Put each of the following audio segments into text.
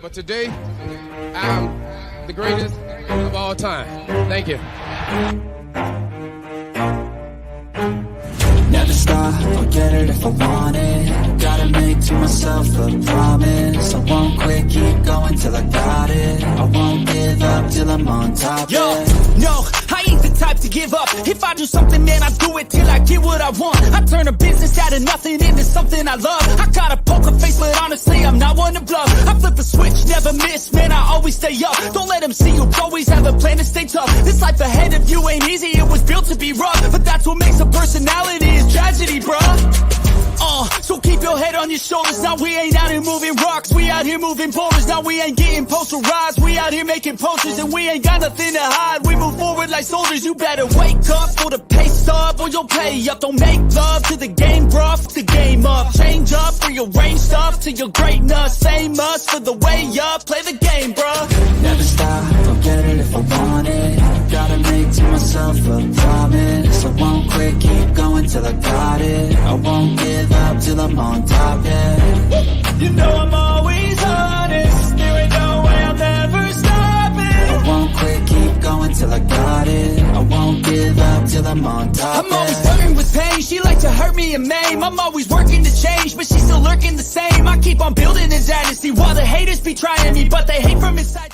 But today, I'm the greatest of all time. Thank you. Never stop, I'll get it if I want it. Gotta make to myself a promise. I won't quit, keep going till I got it. I won't give up till I'm on top. Yo, no, I ain't the type to give up. If I do something, man, I do it till I get what I want. I turn a business out of nothing into something I love. I got a poker face, but honestly, I'm not one to bluff. I flip a switch, never miss, man, I always stay up. Don't let them see you, always have a plan to stay tough. This life ahead of you ain't easy, it was built to be rough. But that's what makes a personality, is tragedy, bruh. So keep your head on your shoulders. Now we ain't out here moving rocks, we out here moving boulders. Now we ain't getting posterized, we out here making posters. And we ain't got nothing to hide, we move forward like soldiers. You better wake up for the pay stub, or you'll pay up. Don't make love to the game, bruh, fuck the game up. Change up, rearrange stuff to your greatness. Famous for the way up, play the game, bruh. Never stop, I'll get it if I want it. Gotta make to myself a promise. I won't quit, keep going till I got it. I won't give up till I'm on top, yeah. You know I'm always honest, there ain't no way I'll never stop it. I won't quit, keep going till I got it. I won't give up till I'm on top, I'm always flirting with pain, she like to hurt me and maim. I'm always working to change, but she's still lurking the same. I keep on building his dynasty while the haters be trying me, but they hate from inside.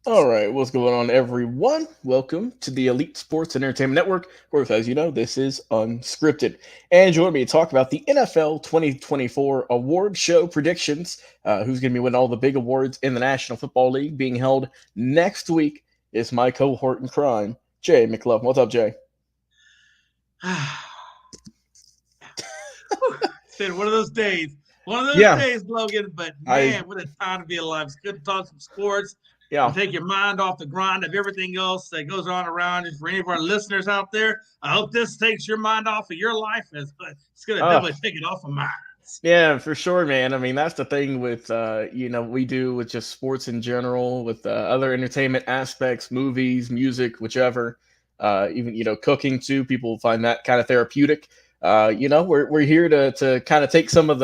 All right, what's going on, everyone? Welcome to the Elite Sports and Entertainment Network. Of course, as you know, this is Unscripted. And join me to talk about the NFL 2024 award show predictions. Who's going to be winning all the big awards in the National Football League being held next week is my cohort in crime, Jay McLovin. What's up, Jay? It's been one of those days. One of those days, Logan. But, man, what a time to be alive. It's good to talk some sports. Yeah. And take your mind off the grind of everything else that goes on around you. For any of our listeners out there, I hope this takes your mind off of your life. It's going to definitely take it off of mine. Yeah, for sure, man. I mean, that's the thing with, we do with just sports in general, with other entertainment aspects, movies, music, whichever, even, cooking too. People find that kind of therapeutic. We're here to kind of take some of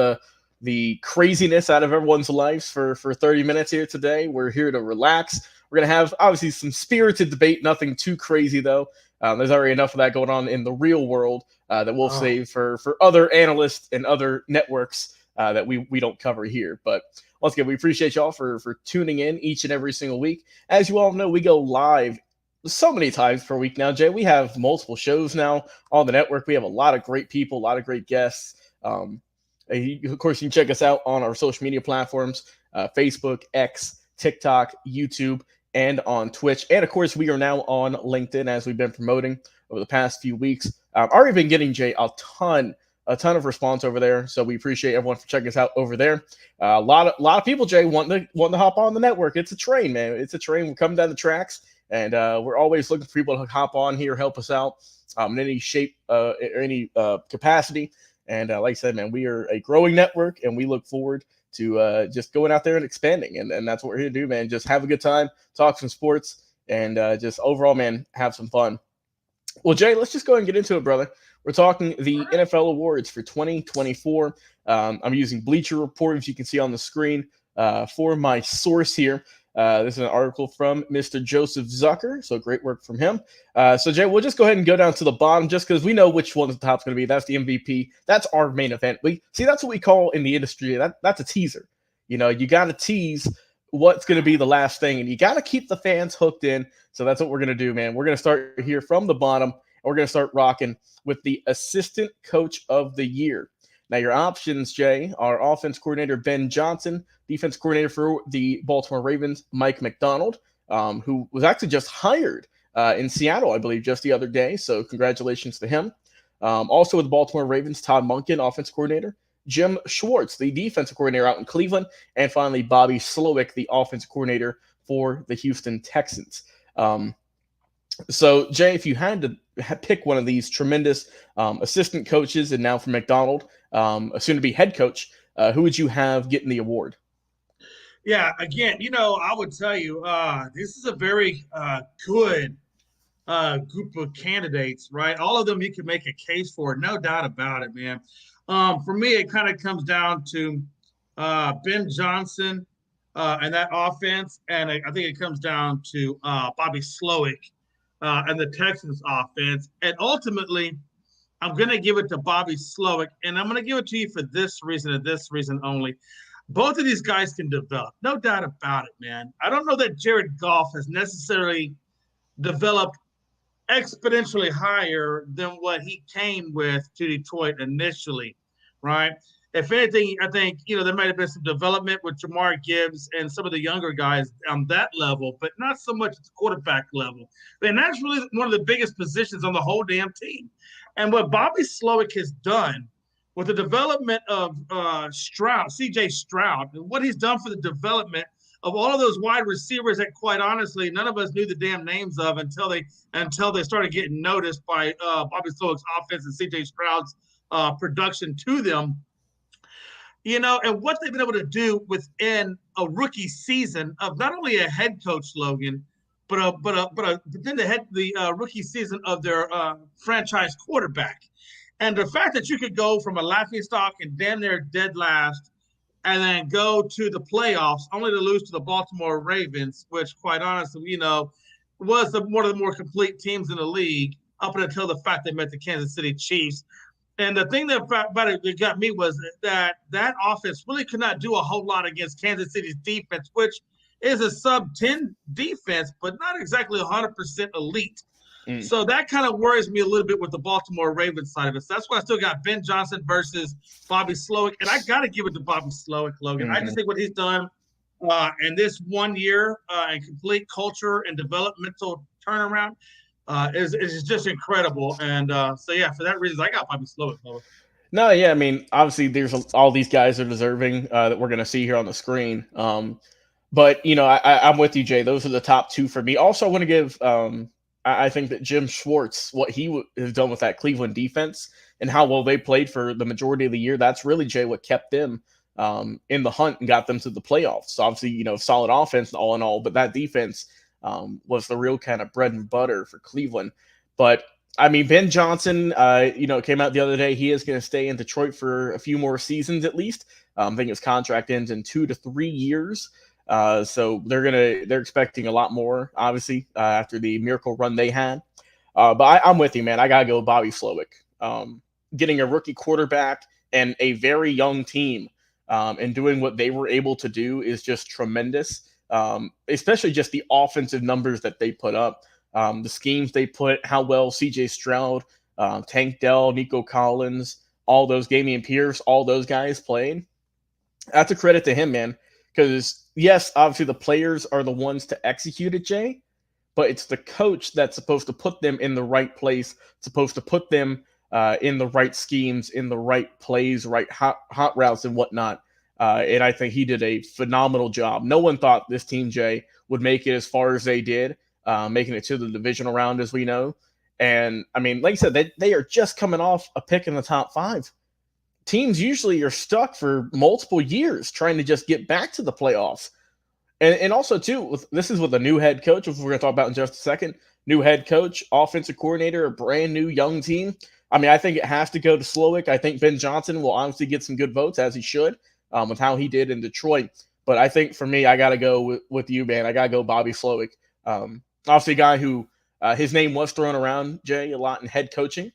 the craziness out of everyone's lives for 30 minutes here today. We're here to relax. We're going to have, obviously, some spirited debate, nothing too crazy, though. There's already enough of that going on in the real world that we'll save for other analysts and other networks that we don't cover here. But once again, we appreciate y'all for tuning in each and every single week. As you all know, we go live so many times per week now, Jay. We have multiple shows now on the network. We have a lot of great people, a lot of great guests. Of course, you can check us out on our social media platforms, Facebook, X, TikTok, YouTube, and on Twitch. And, of course, we are now on LinkedIn, as we've been promoting over the past few weeks. Already been getting, Jay, a ton of response over there. So we appreciate everyone for checking us out over there. A lot of people, Jay, want to hop on the network. It's a train, man. It's a train. We're coming down the tracks, and we're always looking for people to hop on here, help us out in any shape or any capacity. And like I said, man, we are a growing network, and we look forward to just going out there and expanding. And that's what we're here to do, man. Just have a good time, talk some sports, and just overall, man, have some fun. Well, Jay, let's just go ahead and get into it, brother. We're talking the NFL awards for 2024. I'm using Bleacher Report, as you can see on the screen, for my source here. This is an article from Mr. Joseph Zucker, so great work from him. So, Jay, we'll just go ahead and go down to the bottom just because we know which one the top's going to be. That's the MVP. That's our main event. That's what we call in the industry. That's a teaser. You got to tease what's going to be the last thing, and you got to keep the fans hooked in. So that's what we're going to do, man. We're going to start here from the bottom, and we're going to start rocking with the Assistant Coach of the Year. Now, your options, Jay, are offense coordinator Ben Johnson, defense coordinator for the Baltimore Ravens, Mike McDonald, who was actually just hired in Seattle, I believe, just the other day. So congratulations to him. Also with the Baltimore Ravens, Todd Monken, offense coordinator, Jim Schwartz, the defensive coordinator out in Cleveland, and finally Bobby Slowick, the offensive coordinator for the Houston Texans. So, Jay, if you had to pick one of these tremendous assistant coaches, and now for McDonald, soon to be head coach, who would you have getting the award? Yeah, again, I would tell you, this is a very good group of candidates, right? All of them you can make a case for, no doubt about it, man. For me, it kind of comes down to Ben Johnson, and that offense, and I think it comes down to Bobby Slowick and the Texans offense. And ultimately, I'm going to give it to Bobby Slowick, and I'm going to give it to you for this reason and this reason only. Both of these guys can develop, no doubt about it, man. I don't know that Jared Goff has necessarily developed exponentially higher than what he came with to Detroit initially, right? If anything, I think, there might have been some development with Jamar Gibbs and some of the younger guys on that level, but not so much at the quarterback level. And that's really one of the biggest positions on the whole damn team. And what Bobby Slowick has done with the development of CJ Stroud, and what he's done for the development of all of those wide receivers that, quite honestly, none of us knew the damn names of until they started getting noticed by Bobby Slowick's offense and CJ Stroud's production to them. And what they've been able to do within a rookie season of not only a head coach, Logan, but then the rookie season of their franchise quarterback. And the fact that you could go from a laughingstock and damn near dead last and then go to the playoffs only to lose to the Baltimore Ravens, which, quite honestly, was one of the more complete teams in the league up until the fact they met the Kansas City Chiefs. And the thing about it that got me was that offense really could not do a whole lot against Kansas City's defense, which is a sub-10 defense, but not exactly 100% elite. So that kind of worries me a little bit with the Baltimore Ravens side of it. So that's why I still got Ben Johnson versus Bobby Slowick. And I got to give it to Bobby Slowick, Logan. I just think what he's done in this 1 year and complete culture and developmental turnaround is just incredible. And for that reason, I got Bobby Slowick. No, yeah, I mean, obviously there's all these guys are deserving that we're going to see here on the screen. But, I'm with you, Jay. Those are the top two for me. Also, I want to give I think that Jim Schwartz, what he has done with that Cleveland defense and how well they played for the majority of the year, that's really, Jay, what kept them in the hunt and got them to the playoffs. So obviously, solid offense all in all, but that defense was the real kind of bread and butter for Cleveland. But I mean, Ben Johnson, came out the other day. He is going to stay in Detroit for a few more seasons at least. I think his contract ends in 2 to 3 years. So they're expecting a lot more, obviously, after the miracle run they had. But I'm with you, man. I gotta go Bobby Slowick. Getting a rookie quarterback and a very young team, and doing what they were able to do is just tremendous. Especially just the offensive numbers that they put up, the schemes they put, how well CJ Stroud, Tank Dell, Nico Collins, all those, Damian Pierce, all those guys played. That's a credit to him, man. Because, yes, obviously the players are the ones to execute it, Jay, but it's the coach that's supposed to put them in the right place, supposed to put them in the right schemes, in the right plays, right hot routes and whatnot. And I think he did a phenomenal job. No one thought this team, Jay, would make it as far as they did, making it to the divisional round, as we know. And, I mean, like I said, they are just coming off a pick in the top 5. Teams usually are stuck for multiple years trying to just get back to the playoffs. And also, too, this is with a new head coach, which we're going to talk about in just a second. New head coach, offensive coordinator, a brand new young team. I mean, I think it has to go to Slowick. I think Ben Johnson will honestly get some good votes, as he should, with how he did in Detroit. But I think for me, I got to go with you, man. I got to go Bobby Slowick. Obviously, a guy who his name was thrown around, Jay, a lot in head coaching.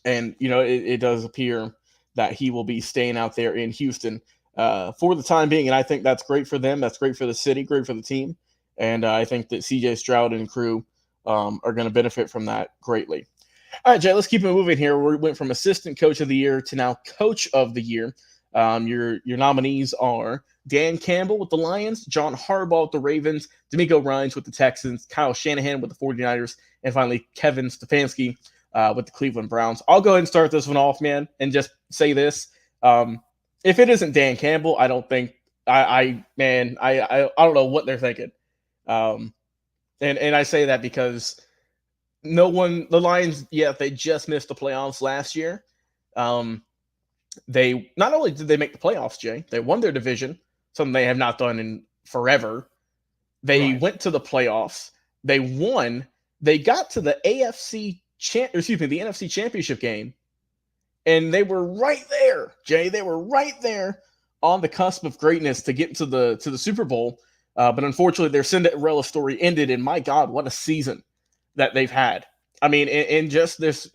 And, it does appear that he will be staying out there in Houston for the time being. And I think that's great for them. That's great for the city, great for the team. And I think that CJ Stroud and crew are going to benefit from that greatly. All right, Jay, let's keep it moving here. We went from assistant coach of the year to now coach of the year. Your nominees are Dan Campbell with the Lions, John Harbaugh with the Ravens, D'Amico Ryans with the Texans, Kyle Shanahan with the 49ers, and finally Kevin Stefanski with the Cleveland Browns. I'll go ahead and start this one off, man, and just say this. If it isn't Dan Campbell, I don't think I don't know what they're thinking. And I say that because the Lions, they just missed the playoffs last year. They not only did they make the playoffs, Jay, they won their division, something they have not done in forever. They went to the playoffs. They won. They got to the NFC Championship game, and they were right there, Jay. They were right there on the cusp of greatness to get to the Super Bowl. But unfortunately, their Cinderella story ended, and my God, what a season that they've had. I mean, in just this,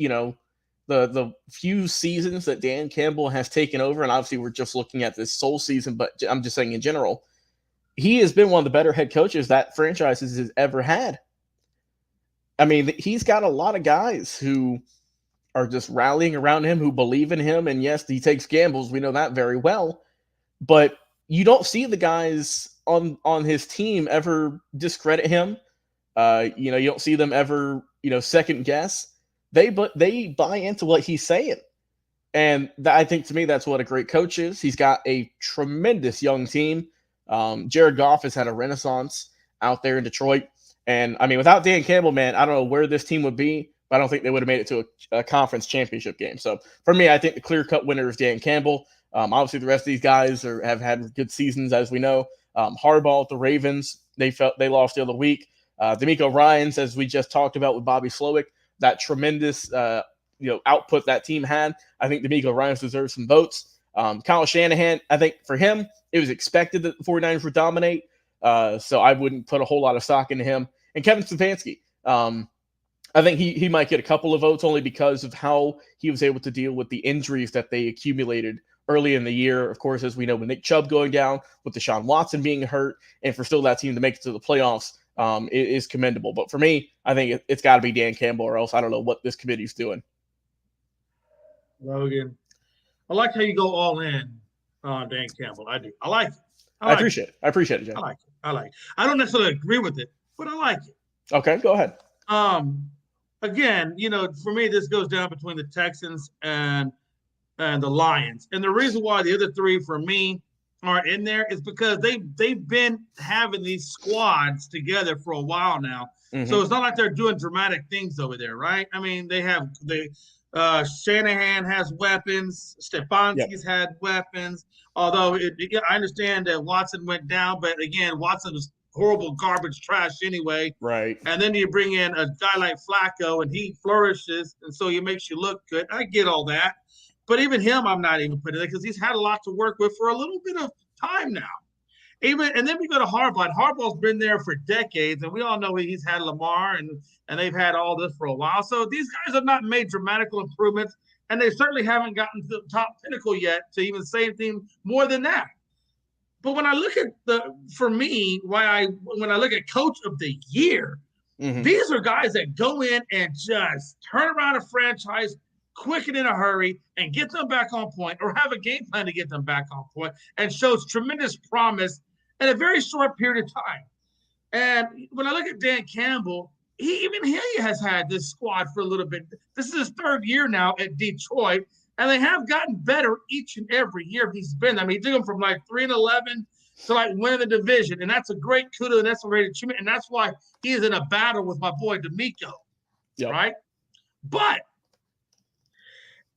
the few seasons that Dan Campbell has taken over, and obviously we're just looking at this sole season, but I'm just saying in general, he has been one of the better head coaches that franchises has ever had. I mean, he's got a lot of guys who are just rallying around him, who believe in him, and yes, he takes gambles. We know that very well, but you don't see the guys on his team ever discredit him. You don't see them ever, second guess. They buy into what he's saying. And I think, to me, that's what a great coach is. He's got a tremendous young team. Jared Goff has had a renaissance out there in Detroit. And, I mean, without Dan Campbell, man, I don't know where this team would be, but I don't think they would have made it to a conference championship game. So, for me, I think the clear-cut winner is Dan Campbell. Obviously, the rest of these guys have had good seasons, as we know. Harbaugh at the Ravens, they lost the other week. D'Amico Ryans, as we just talked about with Bobby Slowick, that tremendous output that team had. I think D'Amico Ryans deserves some votes. Kyle Shanahan, I think for him, it was expected that the 49ers would dominate. So I wouldn't put a whole lot of stock into him. And Kevin Stefanski, I think he might get a couple of votes only because of how he was able to deal with the injuries that they accumulated early in the year. Of course, as we know, with Nick Chubb going down, with Deshaun Watson being hurt, and for still that team to make it to the playoffs, it is commendable. But for me, I think it's got to be Dan Campbell, or else I don't know what this committee's doing. Logan, I like how you go all in on Dan Campbell. I do. I like it. I appreciate it. I appreciate it, Jay. I like it. I don't necessarily agree with it, but I like it. Okay, go ahead. Again, for me, this goes down between the Texans and the Lions. And the reason why the other three, for me, aren't in there is because they've been having these squads together for a while now. Mm-hmm. So it's not like they're doing dramatic things over there, right? I mean, Shanahan has weapons. Stefanski's had weapons. Although I understand that Watson went down, but again, Watson was horrible garbage trash anyway. Right. And then you bring in a guy like Flacco, and he flourishes, and so he makes you look good. I get all that. But even him, I'm not even putting it because he's had a lot to work with for a little bit of time now. And then we go to Harbaugh. Harbaugh's been there for decades, and we all know he's had Lamar, and they've had all this for a while. So these guys have not made dramatical improvements, and they certainly haven't gotten to the top pinnacle yet to even say anything more than that. But when I look at when I look at Coach of the Year, these are guys that go in and just turn around a franchise quick and in a hurry and get them back on point, or have a game plan to get them back on point, and shows tremendous promise in a very short period of time. And when I look at Dan Campbell, he has had this squad for a little bit. This is his third year now at Detroit, and they have gotten better each and every year he's been. I mean, he took them from like 3-11 to like winning the division, and that's a great kudos, and that's a great achievement, and that's why he is in a battle with my boy D'Amico, right? But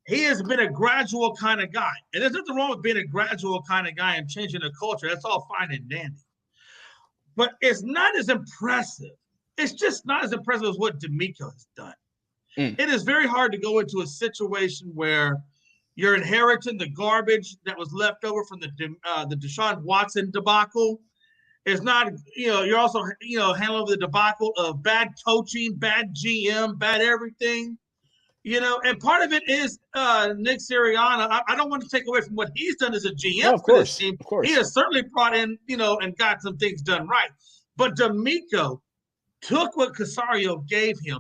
he has been a gradual kind of guy. And there's nothing wrong with being a gradual kind of guy and changing the culture. That's all fine and dandy. But it's not as impressive. It's just not as impressive as what D'Amico has done. It is very hard to go into a situation where you're inheriting the garbage that was left over from the Deshaun Watson debacle. It's not, you're also, handling the debacle of bad coaching, bad GM, bad everything. And part of it is Nick Sirianni. I don't want to take away from what he's done as a GM for this team. Of course. He has certainly brought in, and got some things done right. But D'Amico took what Casario gave him.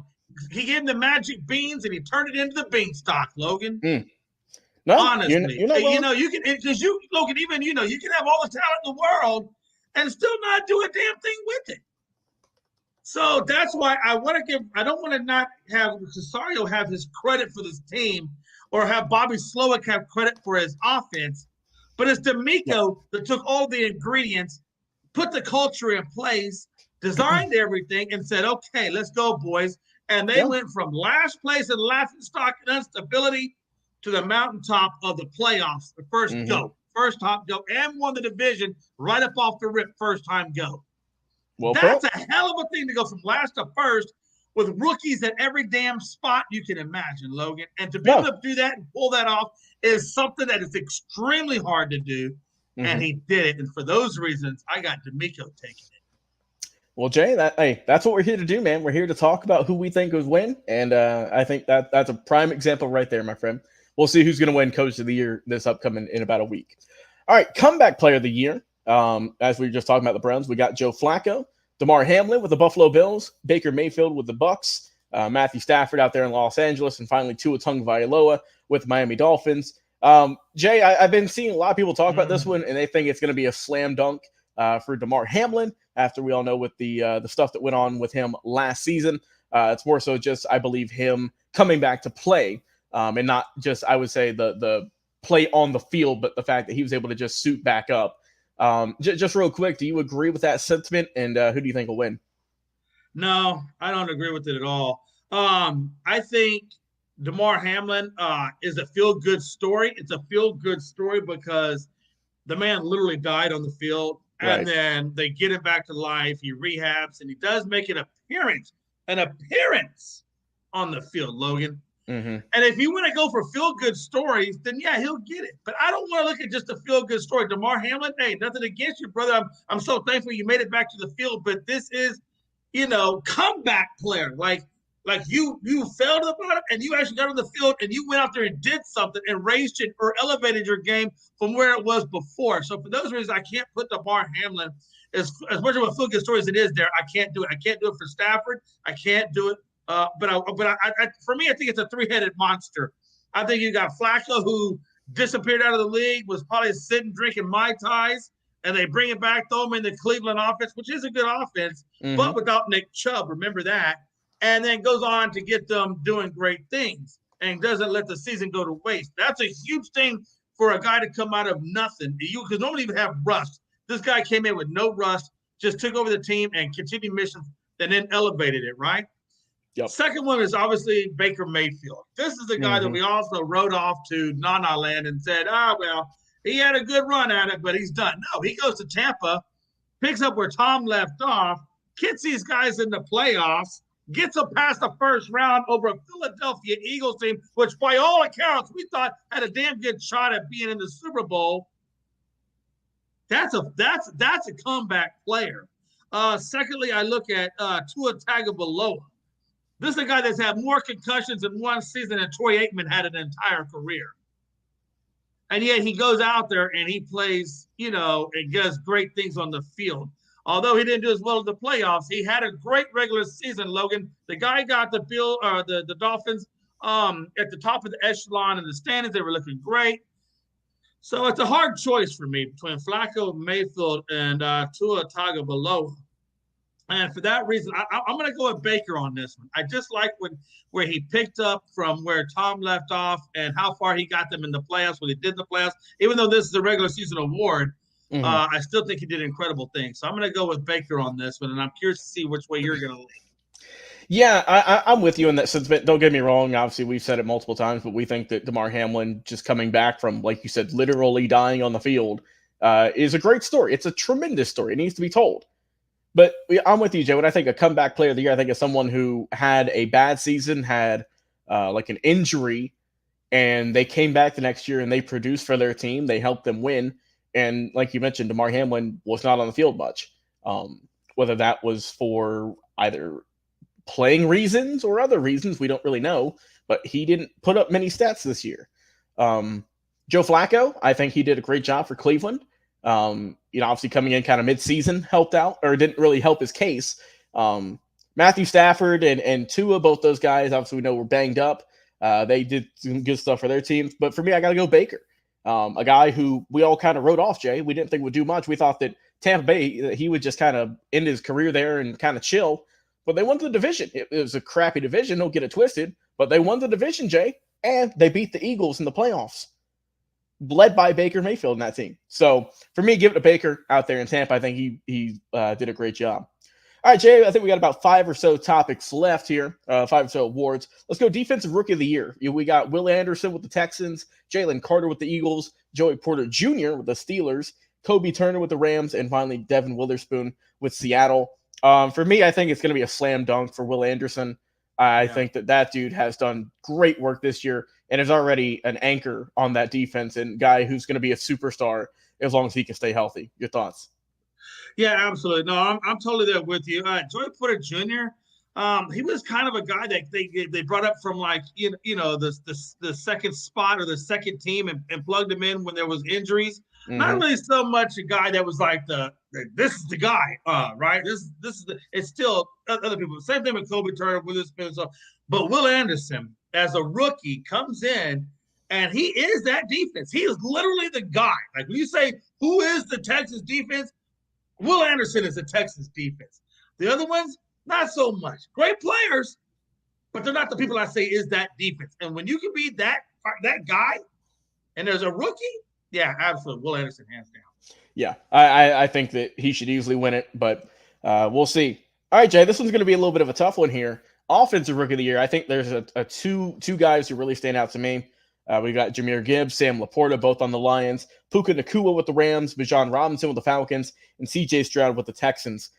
He gave him the magic beans, and he turned it into the beanstalk, Logan. No, honestly, you can, because Logan, even you can have all the talent in the world and still not do a damn thing with it. So that's why I don't want to not have Casario have his credit for this team, or have Bobby Slowick have credit for his offense. But it's D'Amico that took all the ingredients, put the culture in place, designed everything, and said, okay, let's go, boys. And they went from last place in laughingstock and instability to the mountaintop of the playoffs. The first time go, and won the division right up off the rip, first time go. Well, that's a hell of a thing to go from last to first with rookies at every damn spot you can imagine, Logan. And to be able to do that and pull that off is something that is extremely hard to do. and he did it. And for those reasons, I got D'Amico taking it. Well, Jay, that's what we're here to do, man. We're here to talk about who we think would win, and I think that's a prime example right there, my friend. We'll see who's going to win Coach of the Year this upcoming in about a week. All right, comeback player of the year. As we were just talking about the Browns, we got Joe Flacco, DeMar Hamlin with the Buffalo Bills, Baker Mayfield with the Bucks, Matthew Stafford out there in Los Angeles, and finally Tua Tagovailoa with Miami Dolphins. Jay, I've been seeing a lot of people talk about this one, and they think it's going to be a slam dunk for DeMar Hamlin. After we all know with the stuff that went on with him last season, it's more so just I believe him coming back to play, and not just I would say the play on the field, but the fact that he was able to just suit back up. Just real quick, do you agree with that sentiment? And who do you think will win? No, I don't agree with it at all. I think DeMar Hamlin is a feel-good story. It's a feel-good story because the man literally died on the field, and then they get him back to life. He rehabs, and he does make an appearance on the field, Logan. Mm-hmm. And if you want to go for feel-good stories, then yeah, he'll get it. But I don't want to look at just a feel-good story. DeMar Hamlin, hey, nothing against you, brother. I'm so thankful you made it back to the field. But this is, comeback player. Like you failed at the bottom, and you actually got on the field, and you went out there and did something and raised it or elevated your game from where it was before. So for those reasons, I can't put DeMar Hamlin as much of a feel-good story as it is there. I can't do it. I can't do it for Stafford. I can't do it. But for me, I think it's a three-headed monster. I think you got Flacco, who disappeared out of the league, was probably sitting drinking Mai Tais, and they bring him back, throw him in the Cleveland offense, which is a good offense, but without Nick Chubb. Remember that. And then goes on to get them doing great things and doesn't let the season go to waste. That's a huge thing for a guy to come out of nothing. Because nobody even have rust. This guy came in with no rust, just took over the team and continued missions, and then elevated it, right? Yep. Second one is obviously Baker Mayfield. This is the guy that we also wrote off to Nana Land and said, well, he had a good run at it, but he's done. No, he goes to Tampa, picks up where Tom left off, gets these guys in the playoffs, gets them past the first round over a Philadelphia Eagles team, which by all accounts we thought had a damn good shot at being in the Super Bowl. That's a comeback player. Secondly, I look at Tua Tagovailoa. This is a guy that's had more concussions in one season than Troy Aikman had an entire career. And yet he goes out there and he plays, and does great things on the field. Although he didn't do as well in the playoffs, he had a great regular season, Logan. The guy got the Dolphins at the top of the echelon in the standings. They were looking great. So it's a hard choice for me between Flacco, Mayfield, and Tua Tagovailoa. And for that reason, I'm going to go with Baker on this one. I just like where he picked up from where Tom left off and how far he got them in the playoffs when he did the playoffs. Even though this is a regular season award, I still think he did incredible things. So I'm going to go with Baker on this one, and I'm curious to see which way you're going to lean. Yeah, I'm with you in that sentiment. Don't get me wrong. Obviously, we've said it multiple times, but we think that DeMar Hamlin just coming back from, like you said, literally dying on the field is a great story. It's a tremendous story. It needs to be told. But I'm with you, Joe. When I think a comeback player of the year, I think of someone who had a bad season, had like an injury, and they came back the next year and they produced for their team. They helped them win. And like you mentioned, DeMar Hamlin was not on the field much. Whether that was for either playing reasons or other reasons, we don't really know. But he didn't put up many stats this year. Joe Flacco, I think he did a great job for Cleveland. Obviously coming in kind of mid-season helped out, or didn't really help his case. Matthew Stafford and Tua, both those guys, obviously we know were banged up. They did some good stuff for their teams. But for me, I got to go Baker. A guy who we all kind of wrote off, Jay. We didn't think would do much. We thought that Tampa Bay, he would just kind of end his career there and kind of chill. But they won the division. It was a crappy division. Don't get it twisted. But they won the division, Jay. And they beat the Eagles in the playoffs, led by Baker Mayfield in that team. So for me, give it to Baker out there in Tampa. I think he did a great job. All right, Jay, I think we got about 5 or so topics left here, 5 or so awards. Let's go Defensive Rookie of the Year. We got Will Anderson with the Texans, Jalen Carter with the Eagles, Joey Porter Jr. with the Steelers, Kobe Turner with the Rams, and finally Devin Witherspoon with Seattle. For me, I think it's going to be a slam dunk for Will Anderson. I think that dude has done great work this year and is already an anchor on that defense and guy who's going to be a superstar as long as he can stay healthy. Your thoughts? Yeah, absolutely. No, I'm totally there with you. Joey Porter Jr. He was kind of a guy that they brought up from like the second spot or the second team and plugged him in when there was injuries. Not really so much a guy that was like this is the guy, right? It's still other people. Same thing with Kobe Turner, Witherspoon. But Will Anderson as a rookie comes in and he is that defense. He is literally the guy. Like when you say who is the Texas defense, Will Anderson is the Texas defense. The other ones, not so much. Great players, but they're not the people I say is that defense. And when you can be that guy, and there's a rookie, yeah, absolutely. Will Anderson, hands down. Yeah, I think that he should easily win it, but we'll see. All right, Jay, this one's going to be a little bit of a tough one here. Offensive Rookie of the Year, I think there's a two guys who really stand out to me. We got Jahmyr Gibbs, Sam Laporta, both on the Lions, Puka Nacua with the Rams, Bijan Robinson with the Falcons, and C.J. Stroud with the Texans.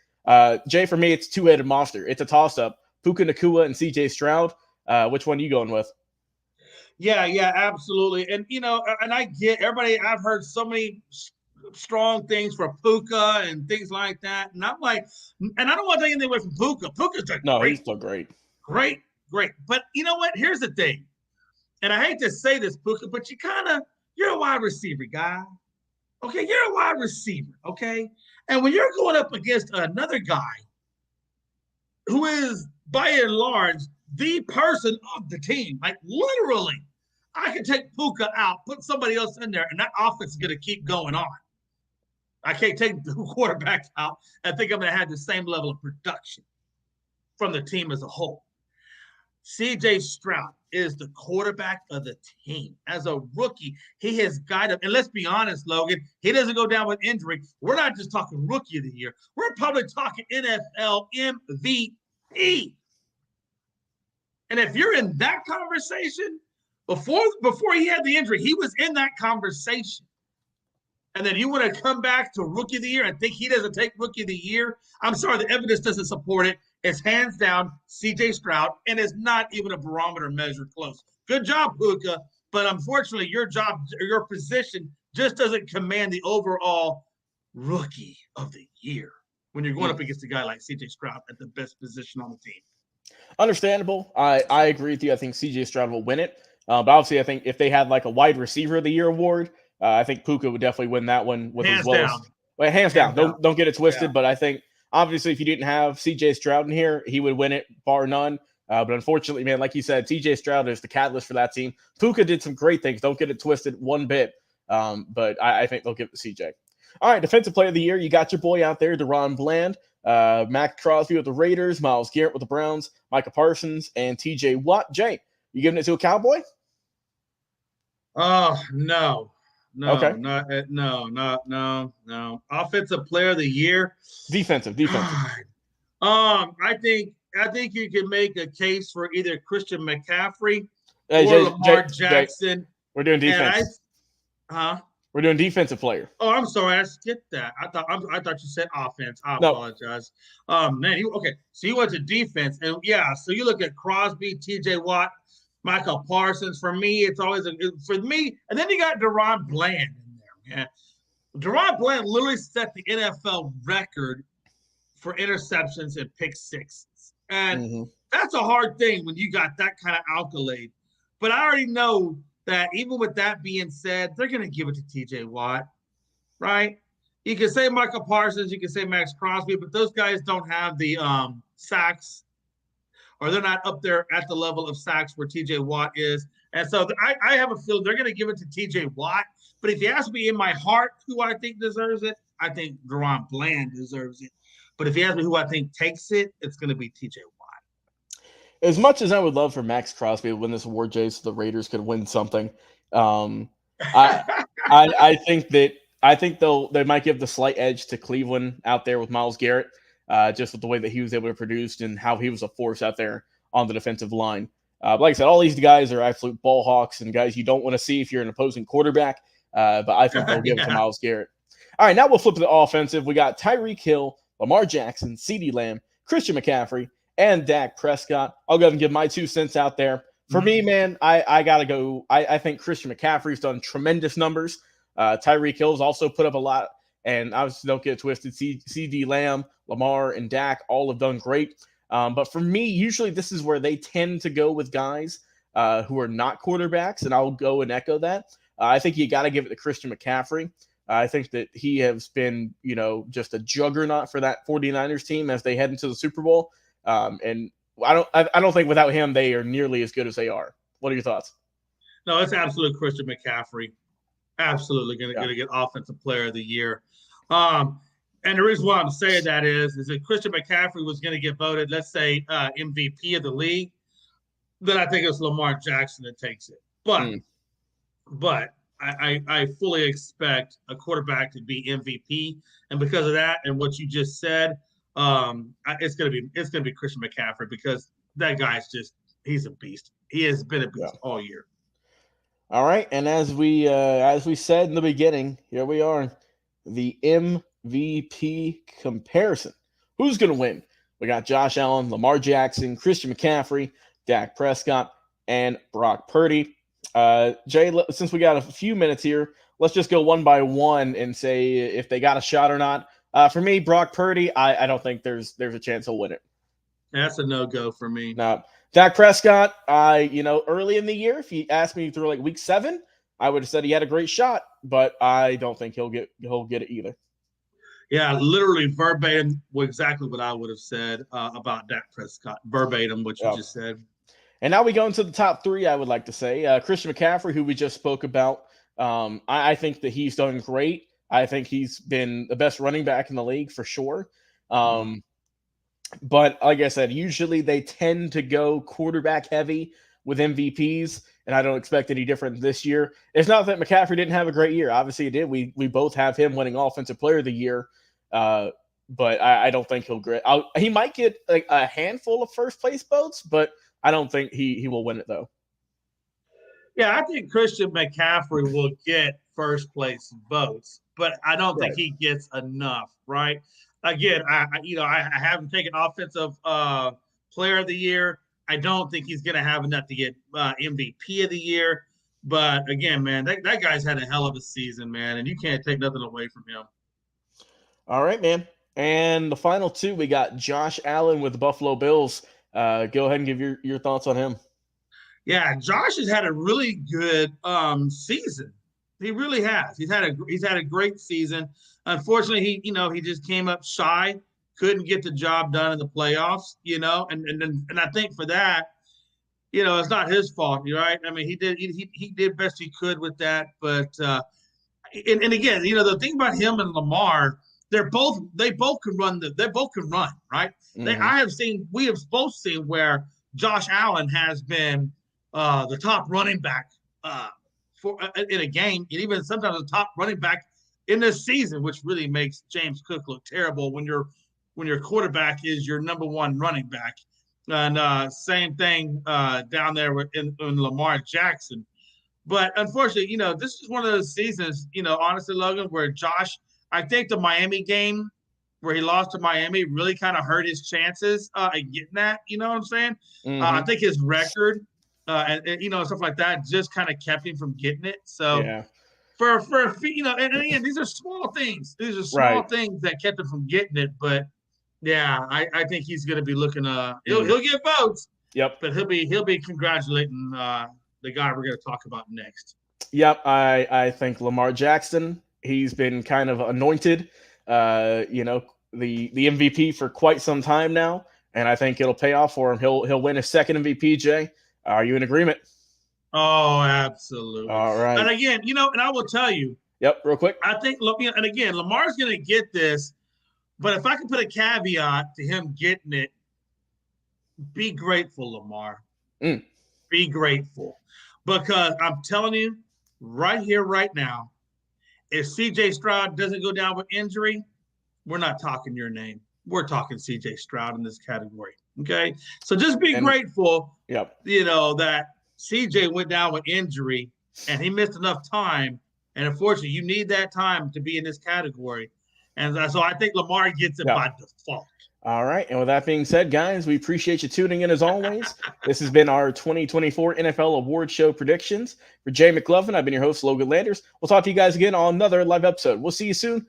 Jay, for me, it's a two-headed monster. It's a toss-up. Puka Nacua and C.J. Stroud. Which one are you going with? Yeah, absolutely. And, and I get everybody, I've heard so many strong things for Puka and things like that. And I'm like, and I don't want to take anything away from Puka. Puka's he's still great. Great. But you know what? Here's the thing. And I hate to say this, Puka, but you're a wide receiver guy. Okay, you're a wide receiver, okay? And when you're going up against another guy who is, by and large, the person of the team, like literally, I can take Puka out, put somebody else in there, and that offense is going to keep going on. I can't take the quarterback out and think I'm going to have the same level of production from the team as a whole. C.J. Stroud is the quarterback of the team. As a rookie, he has guided. And let's be honest, Logan, he doesn't go down with injury. We're not just talking Rookie of the Year. We're probably talking NFL MVP. And if you're in that conversation, before he had the injury, he was in that conversation. And then you want to come back to Rookie of the Year and think he doesn't take Rookie of the Year? I'm sorry, the evidence doesn't support it. It's hands down C.J. Stroud, and it's not even a barometer measure close. Good job, Puka, but unfortunately your position just doesn't command the overall Rookie of the Year when you're going up against a guy like C.J. Stroud at the best position on the team. Understandable. I agree with you. I think C.J. Stroud will win it. But obviously, I think if they had like a wide receiver of the year award, I think Puka would definitely win that one with hands as well. Down. Well, hands down. Don't get it twisted. Yeah. But I think obviously if you didn't have C.J. Stroud in here, he would win it bar none. But unfortunately, man, like you said, C.J. Stroud is the catalyst for that team. Puka did some great things. Don't get it twisted one bit. But I think they'll give it to C.J. All right, Defensive Player of the Year. You got your boy out there, DaRon Bland, Max Crosby with the Raiders, Myles Garrett with the Browns, Micah Parsons, and T.J. Watt. Jay, you giving it to a Cowboy? Oh, no. Okay. No. Offensive Player of the Year. Defensive. I think you can make a case for either Christian McCaffrey Hey, or Lamar Jackson. Jay, we're doing defense. We're doing defensive player. Oh, I'm sorry, I skipped that. I thought you said offense. I apologize. Man, so you went to defense, and yeah. So you look at Crosby, T.J. Watt, Michael Parsons. For me, it's always for me. And then you got DaRon Bland in there, man. DaRon Bland literally set the NFL record for interceptions and pick sixes. And that's a hard thing when you got that kind of accolade. But I already know that even with that being said, they're going to give it to T.J. Watt, right? You can say Michael Parsons, you can say Max Crosby, but those guys don't have the sacks, or they're not up there at the level of sacks where T.J. Watt is. And so I have a feeling they're going to give it to T.J. Watt. But if you ask me in my heart who I think deserves it, I think DaRon Bland deserves it. But if you ask me who I think takes it, it's going to be T.J. Watt. As much as I would love for Max Crosby to win this award, Jay, so the Raiders could win something, I think they might give the slight edge to Cleveland out there with Myles Garrett, just with the way that he was able to produce and how he was a force out there on the defensive line. Like I said, all these guys are absolute ball hawks and guys you don't want to see if you're an opposing quarterback. But I think they'll give it to Myles Garrett. All right, now we'll flip to the offensive. We got Tyreek Hill, Lamar Jackson, CeeDee Lamb, Christian McCaffrey, and Dak Prescott. I'll go ahead and give my 2 cents out there. For me, man, I got to go. I think Christian McCaffrey's done tremendous numbers. Tyreek Hill's also put up a lot, and obviously don't get it twisted. CD Lamb, Lamar, and Dak all have done great. But for me, usually this is where they tend to go with guys who are not quarterbacks, and I'll go and echo that. I think you got to give it to Christian McCaffrey. I think that he has been, just a juggernaut for that 49ers team as they head into the Super Bowl. And I don't think without him they are nearly as good as they are. What are your thoughts? No, it's absolutely Christian McCaffrey. Absolutely going to get Offensive Player of the Year. And the reason why I'm saying that is if Christian McCaffrey was going to get voted, let's say MVP of the league, then I think it's Lamar Jackson that takes it. But I fully expect a quarterback to be MVP, and because of that and what you just said, it's gonna be Christian McCaffrey because that guy's he's a beast. He has been a beast all year. All right, and as we said in the beginning, here we are, the MVP comparison. Who's gonna win? We got Josh Allen, Lamar Jackson, Christian McCaffrey, Dak Prescott, and Brock Purdy. Jay, since we got a few minutes here, let's just go one by one and say if they got a shot or not. For me, Brock Purdy, I don't think there's a chance he'll win it. That's a no-go for me. No. Dak Prescott, early in the year, if you asked me through like week 7, I would have said he had a great shot, but I don't think he'll get it either. Yeah, literally verbatim exactly what I would have said about Dak Prescott. Verbatim what you just said. And now we go into the top 3, I would like to say. Christian McCaffrey, who we just spoke about. I think that he's done great. I think he's been the best running back in the league for sure. But like I said, usually they tend to go quarterback heavy with MVPs, and I don't expect any different this year. It's not that McCaffrey didn't have a great year. Obviously he did. We both have him winning Offensive Player of the Year. But I don't think he'll get. He might get like a handful of first place votes, but I don't think he will win it though. Yeah, I think Christian McCaffrey will get first place votes, but I don't think he gets enough. Right? Again, I haven't taken Offensive Player of the Year. I don't think he's going to have enough to get MVP of the year. But again, man, that guy's had a hell of a season, man, and you can't take nothing away from him. All right, man. And the final 2, we got Josh Allen with the Buffalo Bills. Go ahead and give your thoughts on him. Yeah, Josh has had a really good season. He really has. He's had a great season. Unfortunately, he just came up shy, couldn't get the job done in the playoffs. And I think for that, it's not his fault, right? I mean, he did best he could with that, but and again, the thing about him and Lamar, they both can run, right? Mm-hmm. We have both seen where Josh Allen has been the top running back in a game, and even sometimes the top running back in this season, which really makes James Cook look terrible when your quarterback is your number 1 running back. And same thing down there in Lamar Jackson. But unfortunately, this is one of those seasons, honestly, Logan, where Josh, I think the Miami game where he lost to Miami really kind of hurt his chances at getting that. You know what I'm saying? Mm-hmm. I think his record and stuff like that just kind of kept him from getting it. So for and again, these are small things. These are small things that kept him from getting it. But yeah, I think he's going to be looking. He'll get votes. Yep. But he'll be congratulating the guy we're going to talk about next. Yep. I think Lamar Jackson. He's been kind of anointed, the MVP for quite some time now, and I think it'll pay off for him. He'll win his second MVP. Jay, are you in agreement? Oh, absolutely. All right. And again, and I will tell you. Yep. Real quick. I think, and again, Lamar's going to get this, but if I can put a caveat to him getting it, be grateful, Lamar. Be grateful, because I'm telling you, right here, right now. If C.J. Stroud doesn't go down with injury, we're not talking your name. We're talking C.J. Stroud in this category. Okay? So just be grateful, that C.J. went down with injury and he missed enough time. And unfortunately, you need that time to be in this category. And so I think Lamar gets it by default. All right. And with that being said, guys, we appreciate you tuning in as always. This has been our 2024 NFL Award Show predictions. For Jay McLovin, I've been your host, Logan Landers. We'll talk to you guys again on another live episode. We'll see you soon. Go